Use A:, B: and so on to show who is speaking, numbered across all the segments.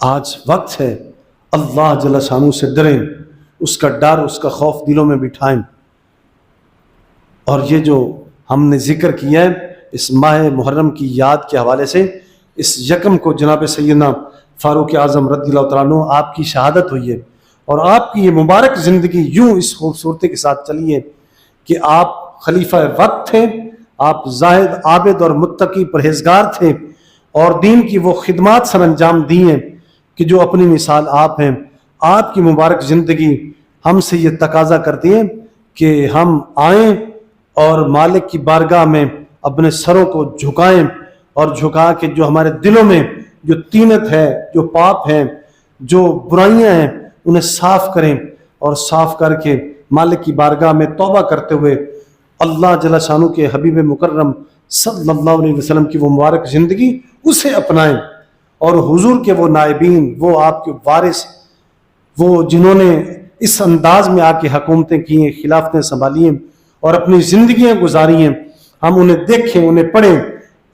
A: آج وقت ہے اللہ جل شانہ سے ڈریں، اس کا ڈر، اس کا خوف دلوں میں بٹھائیں۔ اور یہ جو ہم نے ذکر کیا ہے اس ماہ محرم کی یاد کے حوالے سے، اس یکم کو جناب سیدنا فاروق اعظم رضی اللہ تعالیٰ عنہ آپ کی شہادت ہوئی ہے، اور آپ کی یہ مبارک زندگی یوں اس خوبصورتی کے ساتھ چلی ہے کہ آپ خلیفہ وقت تھے، آپ زاہد، عابد اور متقی پرہیزگار تھے، اور دین کی وہ خدمات سر انجام دی ہیں کہ جو اپنی مثال آپ ہیں۔ آپ کی مبارک زندگی ہم سے یہ تقاضا کرتی ہے کہ ہم آئیں اور مالک کی بارگاہ میں اپنے سروں کو جھکائیں، اور جھکا کے جو ہمارے دلوں میں جو طینت ہے، جو پاپ ہیں، جو برائیاں ہیں، انہیں صاف کریں، اور صاف کر کے مالک کی بارگاہ میں توبہ کرتے ہوئے اللہ جل شانہ کے حبیب مکرم صلی اللہ علیہ وسلم کی وہ مبارک زندگی اسے اپنائیں، اور حضور کے وہ نائبین، وہ آپ کے وارث، وہ جنہوں نے اس انداز میں آ کے حکومتیں کی ہیں، خلافتیں سنبھالی ہیں اور اپنی زندگیاں گزاری ہیں، ہم انہیں دیکھیں، انہیں پڑھیں۔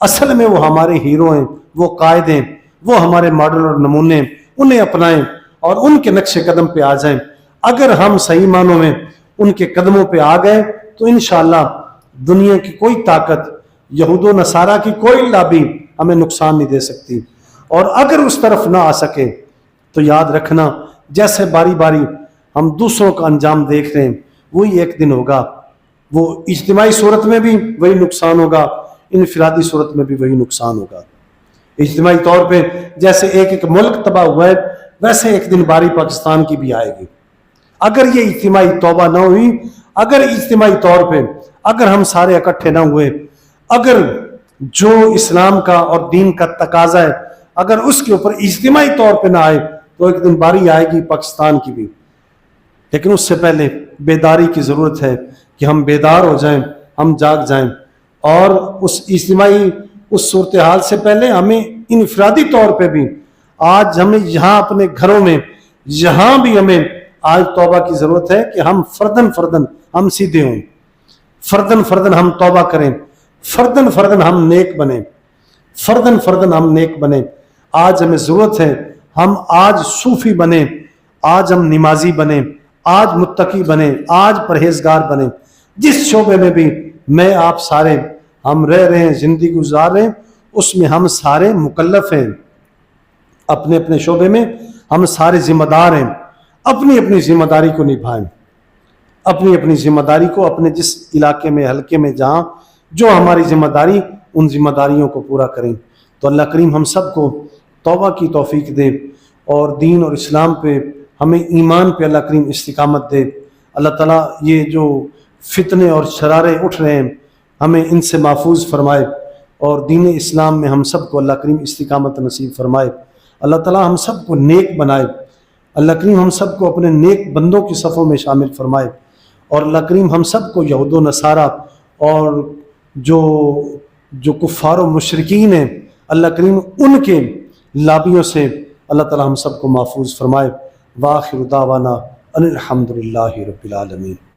A: اصل میں وہ ہمارے ہیرو ہیں، وہ قائد ہیں، وہ ہمارے ماڈل اور نمونے ہیں، انہیں اپنائیں اور ان کے نقش قدم پہ آ جائیں۔ اگر ہم صحیح معنوں میں ان کے قدموں پہ آ گئے تو انشاءاللہ دنیا کی کوئی طاقت، یہود و نصارہ کی کوئی لابی ہمیں نقصان نہیں دے سکتی۔ اور اگر اس طرف نہ آ سکے تو یاد رکھنا، جیسے باری باری ہم دوسروں کا انجام دیکھ رہے ہیں، وہی ایک دن ہوگا، وہ اجتماعی صورت میں بھی وہی نقصان ہوگا، انفرادی صورت میں بھی وہی نقصان ہوگا۔ اجتماعی طور پہ جیسے ایک ملک تباہ ہوا ہے، ویسے ایک دن باری پاکستان کی بھی آئے گی۔ اگر یہ اجتماعی توبہ نہ ہوئی، اگر اجتماعی طور پہ اگر ہم سارے اکٹھے نہ ہوئے، اگر جو اسلام کا اور دین کا تقاضا ہے اگر اس کے اوپر اجتماعی طور پہ نہ آئے تو ایک دن باری آئے گی پاکستان کی بھی۔ لیکن اس سے پہلے بیداری کی ضرورت ہے کہ ہم بیدار ہو جائیں، ہم جاگ جائیں، اور اس اجتماعی اس صورتحال سے پہلے ہمیں انفرادی طور پہ بھی آج ہمیں یہاں اپنے گھروں میں یہاں بھی ہمیں آج توبہ کی ضرورت ہے کہ ہم فردن فردن ہم سیدھے ہوں، فردن فردن ہم توبہ کریں، فردن فردن ہم نیک بنیں، فردن فردن ہم نیک بنیں۔ آج ہمیں ضرورت ہے ہم آج صوفی بنیں، آج ہم نمازی بنیں، آج متقی بنیں، آج پرہیزگار بنیں۔ جس شعبے میں بھی میں آپ سارے ہم رہ رہے ہیں، زندگی گزار رہے ہیں، اس میں ہم سارے مکلف ہیں، اپنے اپنے شعبے میں ہم سارے ذمہ دار ہیں۔ اپنی اپنی ذمہ داری کو نبھائیں، اپنی اپنی ذمہ داری کو اپنے جس علاقے میں، حلقے میں جہاں جو ہماری ذمہ داری، ان ذمہ داریوں کو پورا کریں۔ تو اللہ کریم ہم سب کو توبہ کی توفیق دے، اور دین اور اسلام پہ ہمیں ایمان پہ اللہ کریم استقامت دے۔ اللہ تعالیٰ یہ جو فتنے اور شرارے اٹھ رہے ہیں ہمیں ان سے محفوظ فرمائے، اور دین اسلام میں ہم سب کو اللہ کریم استقامت نصیب فرمائے۔ اللہ تعالیٰ ہم سب کو نیک بنائے، اللہ کریم ہم سب کو اپنے نیک بندوں کی صفوں میں شامل فرمائے، اور اللہ کریم ہم سب کو یہود و نصارہ اور جو کفار و مشرکین ہیں، اللہ کریم ان کے لابیوں سے اللہ تعالیٰ ہم سب کو محفوظ فرمائے۔ وآخر دعوانا ان الحمد للہ رب العالمین۔